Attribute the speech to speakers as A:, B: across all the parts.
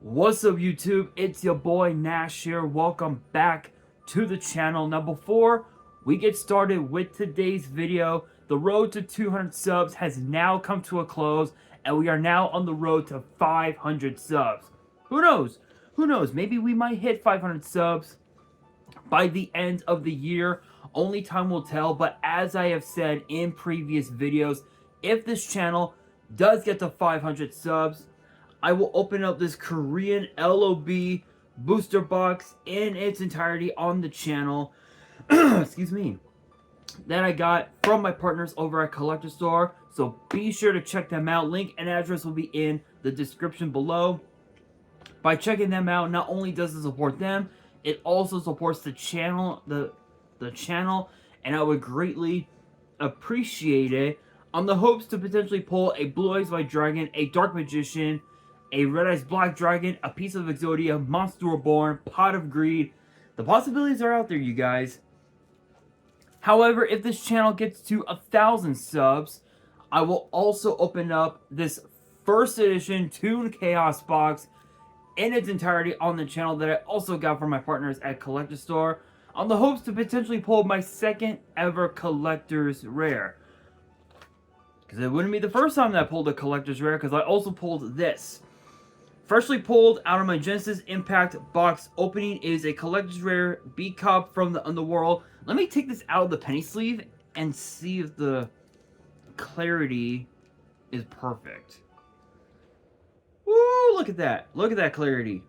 A: What's up, YouTube? It's your boy Nash here. Welcome back to the channel. Now, before we get started with today's video, the road to 200 subs has now come to a close, and we are now on the road to 500 subs. Who knows? Who knows? Maybe we might hit 500 subs by the end of the year. Only time will tell, but as I have said in previous videos, if this channel does get to 500 subs, I will open up this Korean LOB booster box in its entirety on the channel. Excuse me. That I got from my partners over at Collector Store. So be sure to check them out. Link and address will be in the description below. By checking them out, not only does it support them, it also supports the channel, the channel, and I would greatly appreciate it. On the hopes to potentially pull a Blue Eyes White Dragon, a Dark Magician, a Red Eyes Black Dragon, a piece of Exodia, Monster Reborn, Pot of Greed. The possibilities are out there, you guys. However, if this channel gets to 1,000 subs, I will also open up this first edition Toon Chaos box in its entirety on the channel that I also got from my partners at Collector Store, on the hopes to potentially pull my second ever Collector's Rare. Because it wouldn't be the first time that I pulled a Collector's Rare, because I also pulled this. Freshly pulled out of my Genesis Impact box opening is a Collector's Rare B-Cop from the Underworld. Let me take this out of the penny sleeve and see if the clarity is perfect. Woo, look at that. Look at that clarity.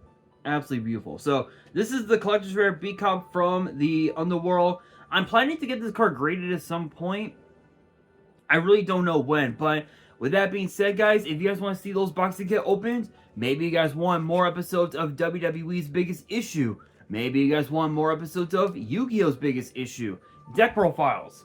A: Absolutely beautiful. So, this is the Collector's Rare B-Cop from the Underworld. I'm planning to get this card graded at some point. I really don't know when, but with that being said, guys, if you guys want to see those boxes get opened, maybe you guys want more episodes of WWE's Biggest Issue. Maybe you guys want more episodes of Yu-Gi-Oh's Biggest Issue. Deck profiles,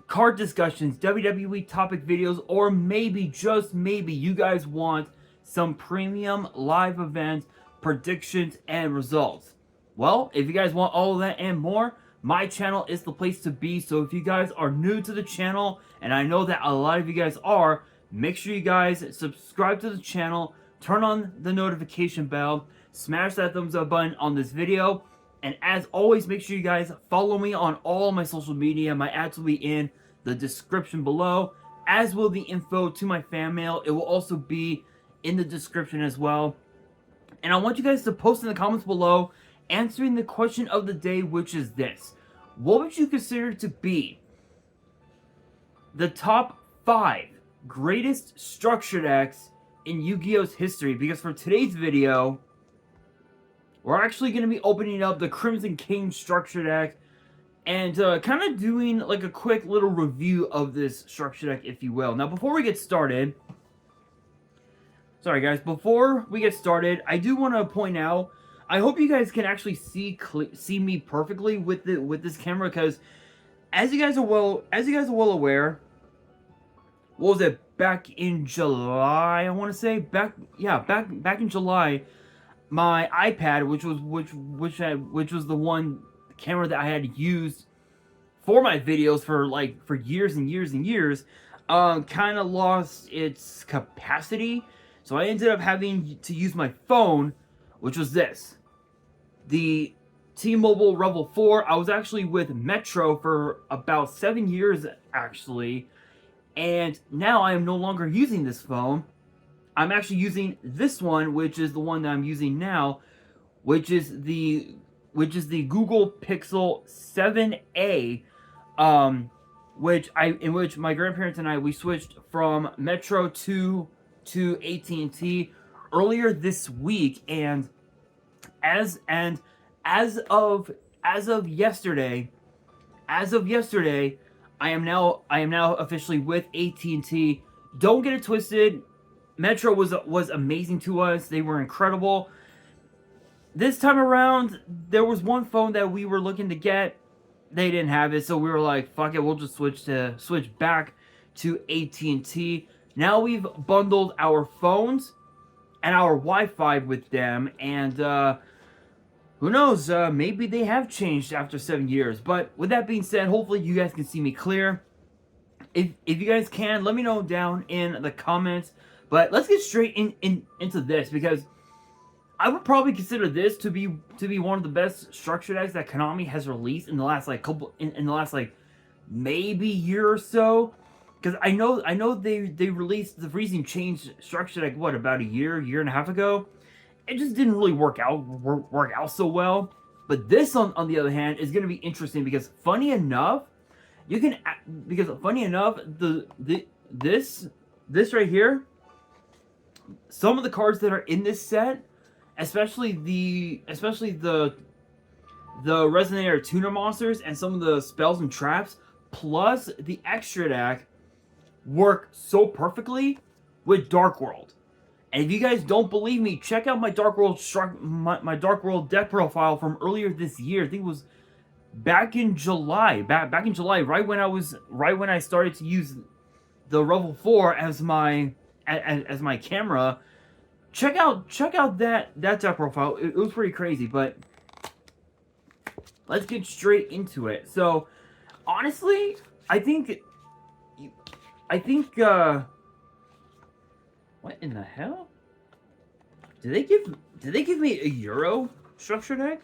A: card discussions, WWE topic videos, or maybe, just maybe, you guys want some premium live event predictions and results. Well, if you guys want all of that and more, my channel is the place to be. So if you guys are new to the channel, and I know that a lot of you guys are, make sure you guys subscribe to the channel, turn on the notification bell, smash that thumbs up button on this video, and as always, make sure you guys follow me on all my social media. My ads will be in the description below, as will the info to my fan mail. It will also be in the description as well. And I want you guys to post in the comments below answering the question of the day, which is this: what would you consider to be the top 5 greatest structure decks in Yu-Gi-Oh's history? Because for today's video, we're actually going to be opening up the Crimson King structure deck and kind of doing like a quick little review of this structure deck, if you will. Now, before we get started, sorry guys, before we get started, I do want to point out, I hope you guys can actually see me perfectly with this camera, because as you guys are well aware, what was it, back in July, I want to say, back in July, my iPad, which was the one camera that I had used for my videos for years and years and years, kind of lost its capacity. So I ended up having to use my phone, which was this, the T-Mobile Revel 4. I was actually with Metro for about 7 years, actually, and now I am no longer using this phone. I'm actually using this one, which is the one that I'm using now, which is the Google Pixel 7a, in which my grandparents and I, we switched from Metro to AT&T earlier this week, and as of yesterday, I am now officially with AT&T. Don't get it twisted. Metro was amazing to us. They were incredible. This time around, there was one phone that we were looking to get. They didn't have it, so we were like, fuck it, we'll just switch back to AT&T. Now we've bundled our phones and our Wi-Fi with them, and who knows, maybe they have changed after 7 years. But with that being said, hopefully you guys can see me clear. If you guys can, let me know down in the comments But let's get straight into this, because I would probably consider this to be one of the best structure decks that Konami has released in the last like in the last like maybe year or so. Because I know they released the Freezing Change structure deck about a year and a half ago. It just didn't really work out so well. But this on the other hand is going to be interesting, because funny enough, this right here, some of the cards that are in this set, especially the Resonator Tuner monsters and some of the spells and traps, plus the extra deck, work so perfectly with Dark World. And if you guys don't believe me, check out my Dark World my Dark World deck profile from earlier this year. I think it was back in July. Back in July, right when I started to use the Revel 4 as my camera. Check out that deck profile. It was pretty crazy, but let's get straight into it. So, honestly, I think what in the hell? Did they give me a Euro structure deck?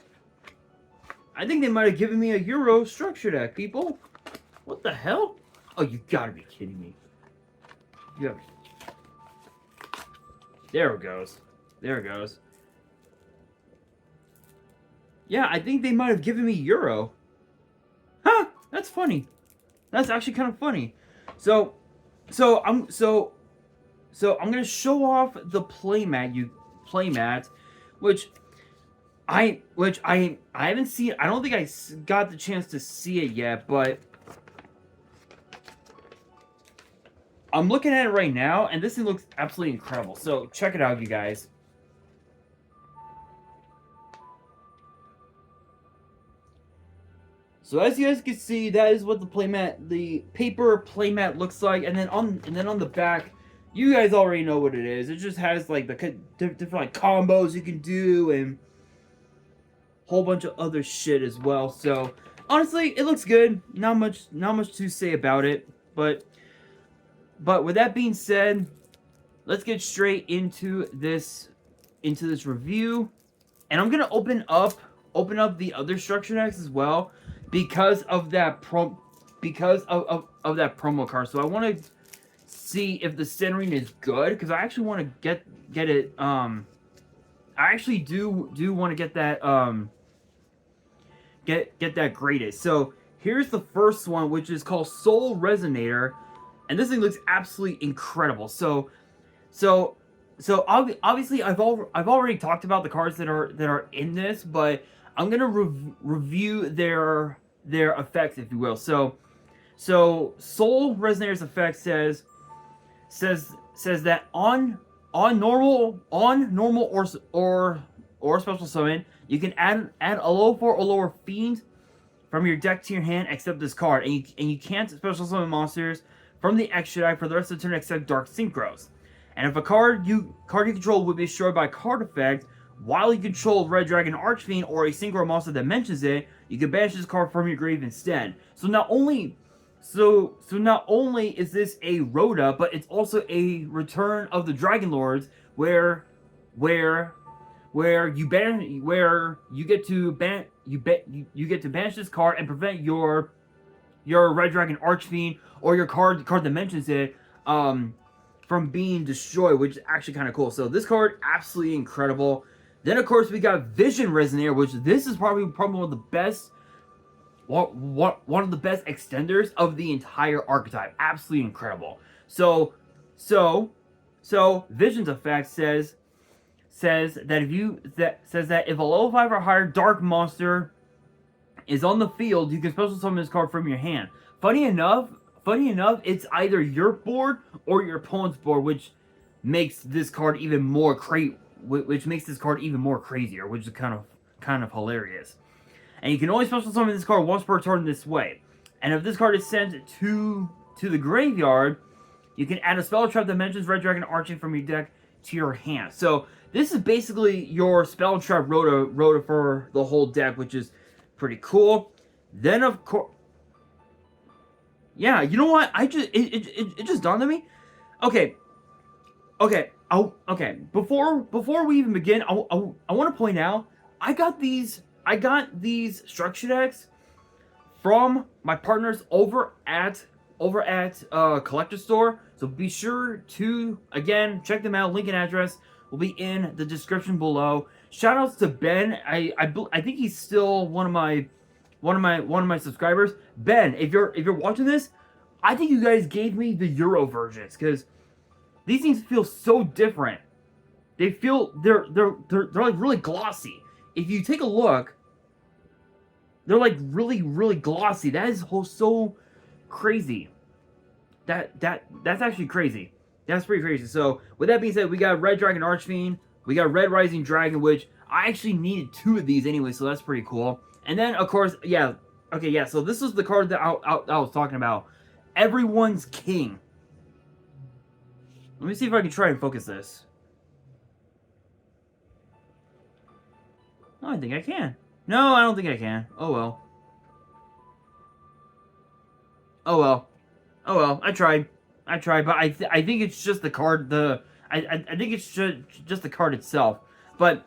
A: I think they might have given me a Euro structure deck, people. What the hell? Oh, you gotta be kidding me. Yeah. There it goes. There it goes. Yeah, I think they might have given me Euro. Huh? That's funny. That's actually kind of funny. So I'm gonna show off the playmat, which I haven't seen. I don't think I got the chance to see it yet, but I'm looking at it right now, and this thing looks absolutely incredible. So check it out, you guys. So as you guys can see, that is what the paper playmat looks like, and then on the back, you guys already know what it is. It just has like the different like combos you can do and a whole bunch of other shit as well. So honestly, it looks good. Not much to say about it, but with that being said, let's get straight into this review, and I'm gonna open up the other structure decks as well, because of that promo card. So I want to see if the centering is good, because I actually want to get it. I actually do want to get that get that graded. So here's the first one, which is called Soul Resonator, and this thing looks absolutely incredible. So obviously I've already talked about the cards that are in this, but I'm gonna review their effects, if you will. So Soul Resonator's effect says that on normal or special summon, you can add a low 4 or lower fiend from your deck to your hand except this card, and you can't special summon monsters from the extra deck for the rest of the turn except Dark Synchros. And if a card you control would be destroyed by a card effect while you control Red Dragon Archfiend or a synchro monster that mentions it, you can banish this card from your grave instead. So not only is this a Rhoda, but it's also a Return of the Dragon Lords, where you get to banish this card and prevent your Red Dragon Archfiend or your card that mentions it from being destroyed, which is actually kind of cool. So this card, absolutely incredible. Then of course we got Vision Resonator, which this is probably one of the best extenders of the entire archetype. Absolutely incredible. So Vision's effect says that if a level 5 or higher dark monster is on the field, you can special summon this card from your hand. Funny enough, it's either your board or your opponent's board, which makes this card even more crazier, which is kind of hilarious. And you can only special summon this card once per turn this way. And if this card is sent to the graveyard, you can add a spell trap that mentions Red Dragon Arching from your deck to your hand. So this is basically your spell trap Rhoda for the whole deck, which is pretty cool. Then of course, yeah, you know what? It just dawned on me. Okay, Okay, okay. Before we even begin, I want to point out I got these structure decks from my partners over at Collector Store. So be sure to again check them out. Link and address will be in the description below. Shout outs to Ben. I think he's still one of my subscribers. Ben, if you're watching this, I think you guys gave me the Euro versions because these things feel so different. They feel they're like really glossy. If you take a look, they're like really glossy. That is so crazy. That's actually crazy. That's pretty crazy. So with that being said, we got Red Dragon Archfiend, we got Red Rising Dragon, which I actually needed 2 of these anyway, so that's pretty cool. And then of course, yeah, okay, yeah. So this is the card that I was talking about. Everyone's King. Let me see if I can try and focus this. No, I think I can. No, I don't think I can. Oh well. Oh well. Oh well. I tried, but I think it's just the card. I think it's just the card itself. But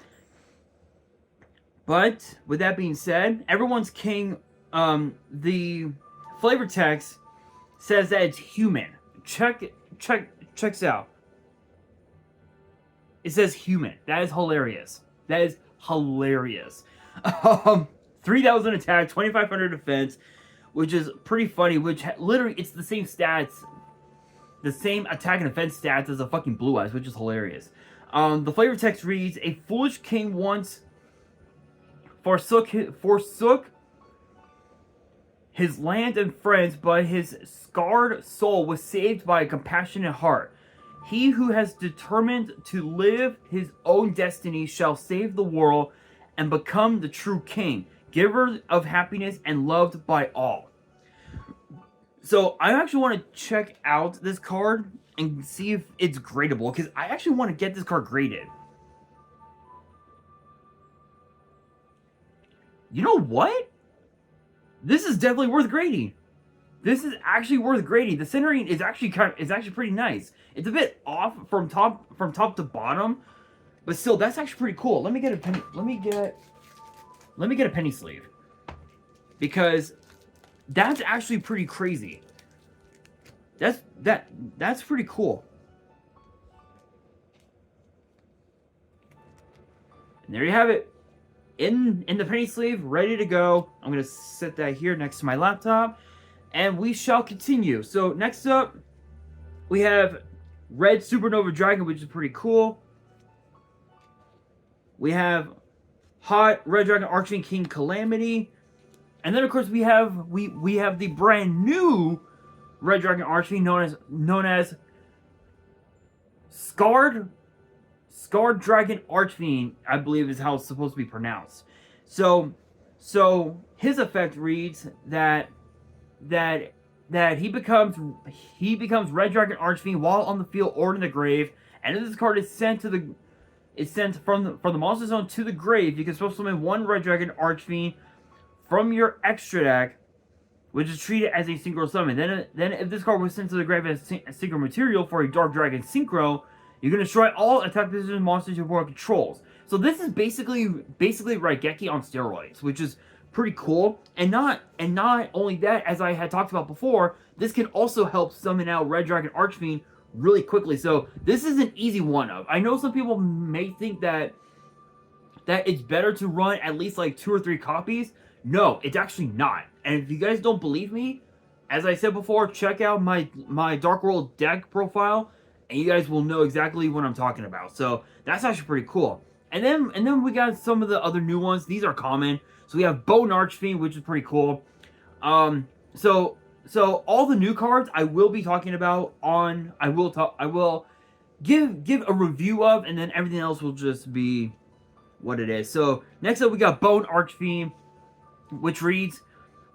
A: with that being said, Everyone's King. The flavor text says that it's human. Checks out. It says human. That is hilarious. That is hilarious. 3,000 attack, 2,500 defense, which is pretty funny. Which literally, it's the same stats, the same attack and defense stats as a fucking Blue Eyes, which is hilarious. The flavor text reads: "A foolish king once forsook his land and friends, but his scarred soul was saved by a compassionate heart. He who has determined to live his own destiny shall save the world and become the true king, giver of happiness and loved by all." So I actually want to check out this card and see if it's gradable, because I actually want to get this card graded. You know what? This is definitely worth grading. This is actually worth grading. The centering is actually pretty nice. It's a bit off from top to bottom, but still, that's actually pretty cool. Let me get a penny. Let me get a penny sleeve, because that's actually pretty crazy. That's pretty cool. And there you have it. In the penny sleeve, ready to go. I'm gonna set that here next to my laptop, and we shall continue. So next up, we have Red Supernova Dragon, which is pretty cool. We have Hot Red Dragon Archfiend King Calamity, and then of course we have the brand new Red Dragon Archfiend known as Scarred Dragon Archfiend, I believe is how it's supposed to be pronounced. So his effect reads that he becomes Red Dragon Archfiend while on the field or in the grave, and if this card is sent from the monster zone to the grave, you can special summon 1 Red Dragon Archfiend from your extra deck, which is treated as a synchro summon. Then if this card was sent to the grave as synchro material for a Dark Dragon Synchro, you can destroy all attack position monsters your opponent controls. So this is basically Raigeki on steroids, which is pretty cool. And not only that, as I had talked about before, this can also help summon out Red Dragon Archfiend really quickly. So this is an easy one-of. I know some people may think that it's better to run at least like 2 or 3 copies. No, it's actually not. And if you guys don't believe me, as I said before, check out my Dark World deck profile, and you guys will know exactly what I'm talking about. So that's actually pretty cool. And then we got some of the other new ones. These are common. So we have Bone Archfiend, which is pretty cool. So all the new cards I will be talking about I will give a review of, and then everything else will just be what it is. So next up we got Bone Archfiend, which reads,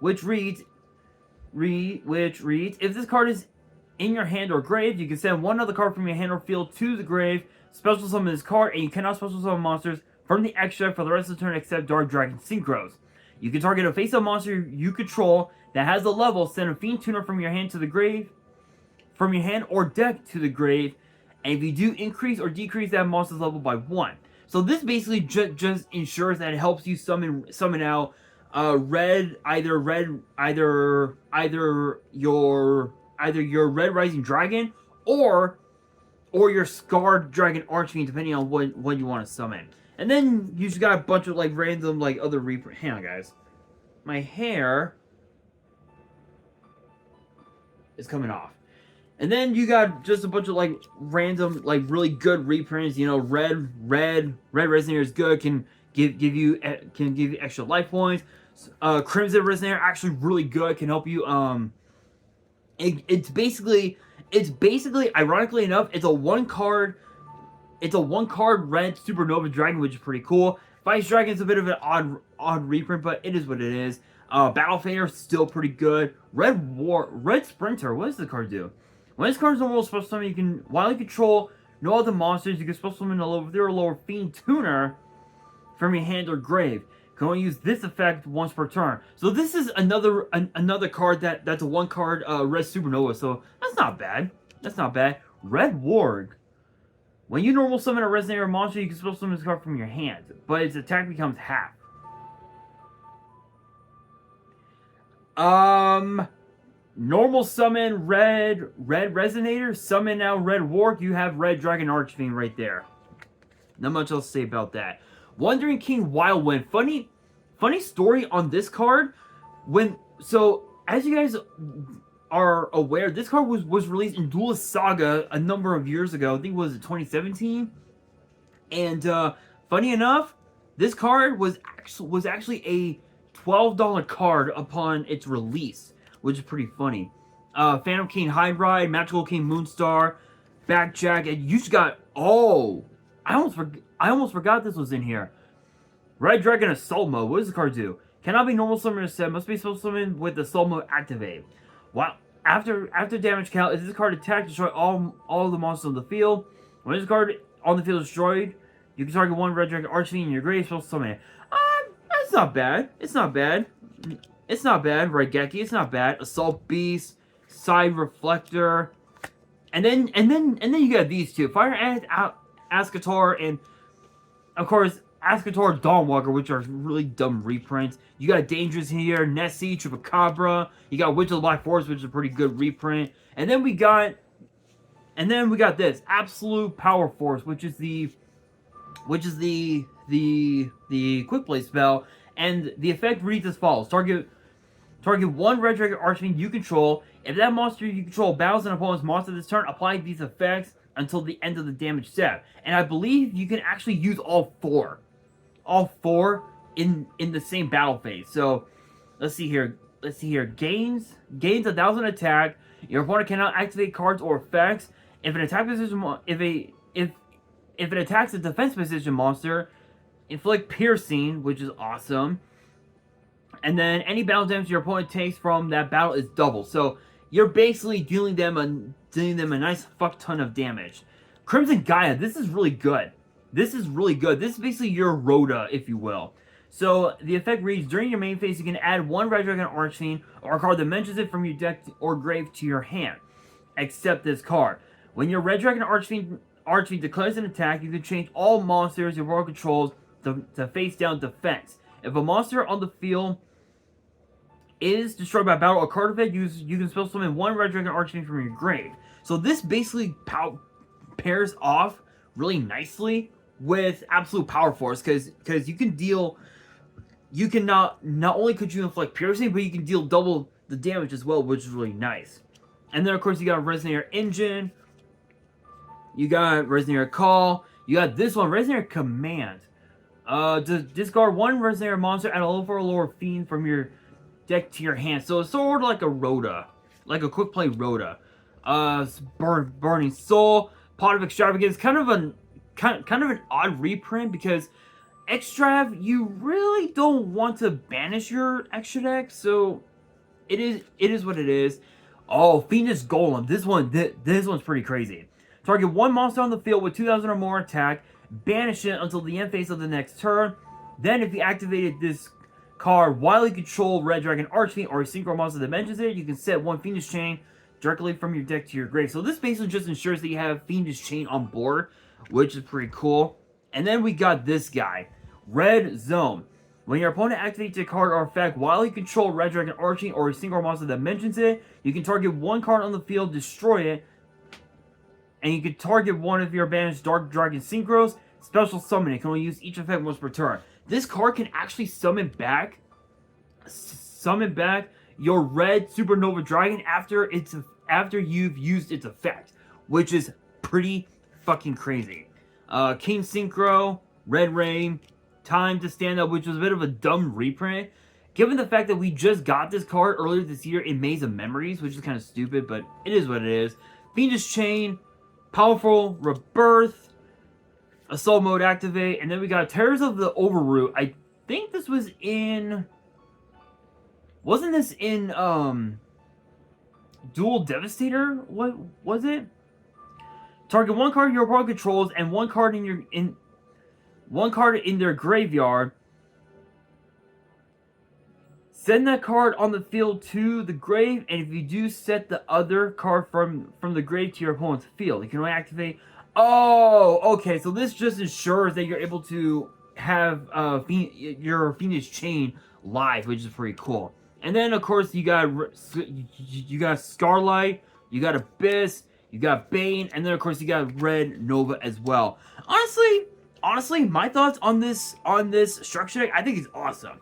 A: if this card is in your hand or grave, you can send 1 other card from your hand or field to the grave, special summon this card, and you cannot special summon monsters from the extra for the rest of the turn except Dark Dragon Synchros. You can target a face-up monster you control that has a level, send a Fiend Tuner from your hand to the grave, from your hand or deck to the grave, And if you do increase or decrease that monster's level by 1. So this basically just ensures that it helps you summon out either your red rising dragon or your scarred dragon archfiend, depending on what you want to summon. And then you just got a bunch of like random like other reprint. Hang on, guys, my hair is coming off. And then you got just a bunch of like random, like really good reprints. You know, red resonator is good. Can give you extra life points. Crimson resonator actually really good. Can help you. It's basically ironically enough, it's a one card red supernova dragon, which is pretty cool. Vice Dragon is a bit of an odd reprint, but it is what it is. Battle Fader still pretty good. Red Sprinter. What does the card do? When this card is normal special summon, you can, while you control no other monsters, you can special summon a lower Fiend Tuner from your hand or grave. You can only use this effect once per turn. So this is another card that's a one card red supernova. So that's not bad. That's not bad. Red Warg. When you normal summon a resonator monster, you can special summon this card from your hand, but its attack becomes half. Normal summon red resonator, summon now red warg, you have red dragon archfiend right there. Not much else to say about that. Wandering King Wildwind. Funny story on this card. So as you guys are aware, this card was released in Duelist Saga a number of years ago. I think it was 2017. And funny enough, this card was actually a $12 card upon its release, which is pretty funny. Phantom King High Ride, Magical King Moonstar, Backjack, and you just got I almost forgot this was in here. Red Dragon Assault Mode. What does the card do? Cannot be normal summoned or set. Must be special summoned with the Assault Mode activated. Wow. After damage count, if this card attack, destroy all the monsters on the field. When this card on the field is destroyed, you can target one Red Dragon Archfiend in your grave, special summon it. It's not bad. It's not bad. It's not bad. Raigeki, it's not bad. Assault Beast, Side Reflector, and then you got these two: Fire Ascator, and of course Ascator Dawnwalker, which are really dumb reprints. You got Dangerous here, Nessie, Chupacabra. You got Witch of the Black Forest, which is a pretty good reprint. And then we got this Absolute Power Force, which is the quick play spell, and the effect reads as follows: target one Red Dragon Archfiend you control. If that monster you control battles an opponent's monster this turn, apply these effects until the end of the damage step. And I believe you can actually use all four in the same battle phase. So let's see here. Gains 1,000 attack. Your opponent cannot activate cards or effects. If an attack position if it attacks a defense position monster, inflict piercing, which is awesome. And then any battle damage your opponent takes from that battle is double. So you're basically dealing them a nice fuck ton of damage. Crimson Gaia, this is really good. This is basically your Rhoda, if you will. So the effect reads: during your main phase, you can add one Red Dragon Archfiend or a card that mentions it from your deck or grave to your hand, except this card. When your Red Dragon Archfiend declares an attack, you can change all monsters your opponent controls to face down defense. If a monster on the field is destroyed by battle or card effect, you can special summon one Red Dragon Archfiend from your grave. So this basically pairs off really nicely with Absolute Power Force, because you can deal. You can not only could you inflict piercing, but you can deal double the damage as well, which is really nice. And then of course you got Resonator Engine. You got Resonator Call. You got this one, Resonator Command. Discard one Resonator monster, add a level for a lower fiend from your deck to your hand. So it's sort of like a Rhoda, like a quick play Rhoda. Burning Soul, Pot of Extravagance, kind of an odd reprint, because Extrav, you really don't want to banish your extra deck, so it is what it is. Oh, Fiendish Golem, this one's pretty crazy. Target one monster on the field with 2,000 or more attack, banish it until the end phase of the next turn. Then if you activated this card while you control Red Dragon Archfiend or a synchro monster that mentions it, you can set one Fiendish Chain directly from your deck to your grave. So this basically just ensures that you have Fiendish Chain on board, which is pretty cool. And then we got this guy, Red Zone. When your opponent activates a card or effect while you control Red Dragon Arching or a single monster that mentions it, you can target one card on the field, destroy it, and you can target one of your banished Dark Dragon Synchros, special summon. It can only use each effect once per turn. This card can actually summon back your red Supernova Dragon after you've used its effect, which is pretty fucking crazy. King Synchro, Red Rain, Time to Stand Up, which was a bit of a dumb reprint. Given the fact that we just got this card earlier this year in Maze of Memories, which is kind of stupid, but it is what it is. Fiendish Chain, Powerful Rebirth, Assault Mode Activate, and then we got Terrors of the Overroot. I think this was in... Wasn't this in, Dual Devastator? What was it? Target one card your opponent controls and one card in their graveyard. Send that card on the field to the grave, and if you do, set the other card from the grave to your opponent's field. You can only activate... Oh, okay, so this just ensures that you're able to have your Fiendish Chain live, which is pretty cool. And then, of course, you got Scarlight, you got Abyss, you got Bane, and then, of course, you got Red Nova as well. Honestly, my thoughts on this structure deck, I think it's awesome.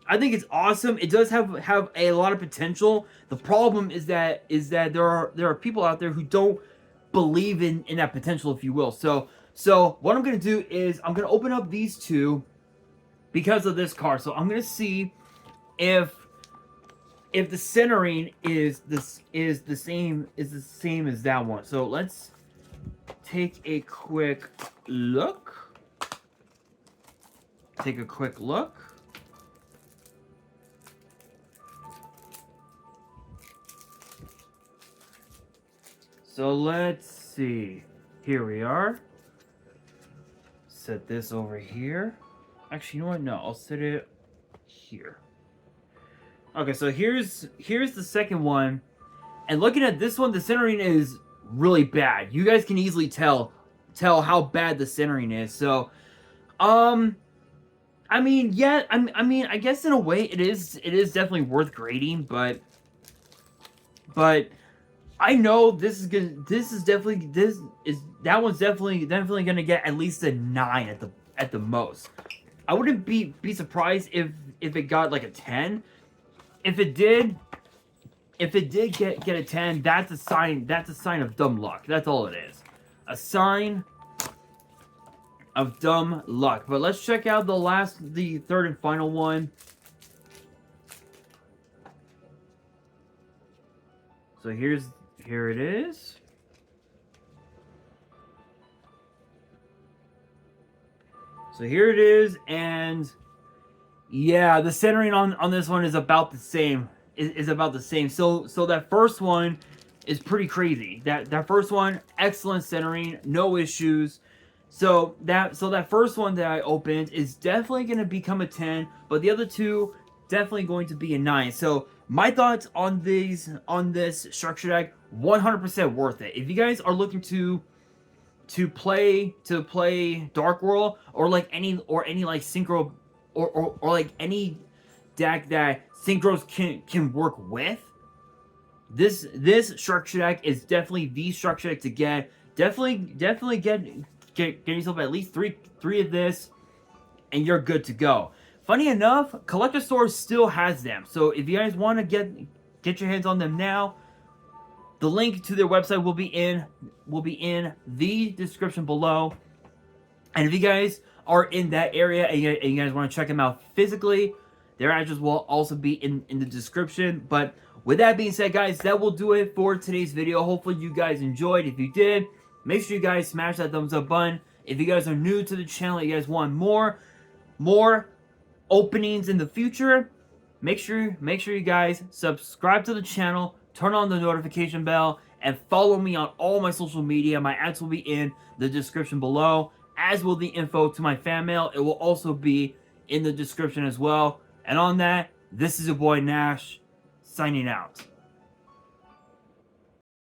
A: I think it's awesome. It does have a lot of potential. The problem is that there are people out there who don't believe in that potential, if you will. So what I'm gonna do is I'm gonna open up these two because of this card. So I'm gonna see if the centering is the same as that one. So let's take a quick look. So let's see. Here we are. Set this over here. Actually, you know what? No, I'll set it here. Okay, so here's the second one. And looking at this one, the centering is really bad. You guys can easily tell how bad the centering is. So, I mean, yeah, I guess in a way it is definitely worth grading, but I know that one's definitely gonna get at least a 9 at the most. I wouldn't be surprised if it got like a 10. If it did get a 10, that's a sign of dumb luck. That's all it is. A sign of dumb luck. But let's check out the third and final one. So here it is. So here it is, and yeah, the centering on this one is about the same. Is about the same. So that first one is pretty crazy. That first one, excellent centering, no issues. So that first one that I opened is definitely going to become a 10, but the other two definitely going to be a 9. So my thoughts on this structure deck, 100% worth it. If you guys are looking to play Dark World or any like synchro or like any deck that synchros can work with, this structure deck is definitely the structure deck to get. Definitely get yourself at least three of this, and you're good to go. Funny enough, Collector Stores still has them. So if you guys want to get your hands on them now, the link to their website will be in the description below. And if you guys are in that area and you guys want to check them out physically, their address will also be in the description. But with that being said, guys, that will do it for today's video. Hopefully you guys enjoyed. If you did, make sure you guys smash that thumbs up button. If you guys are new to the channel, you guys want more openings in the future, make sure you guys subscribe to the channel, turn on the notification bell, and follow me on all my social media. My ads will be in the description below, as will the info to my fan mail. It will also be in the description as well. And on that, this is your boy Nash, signing out.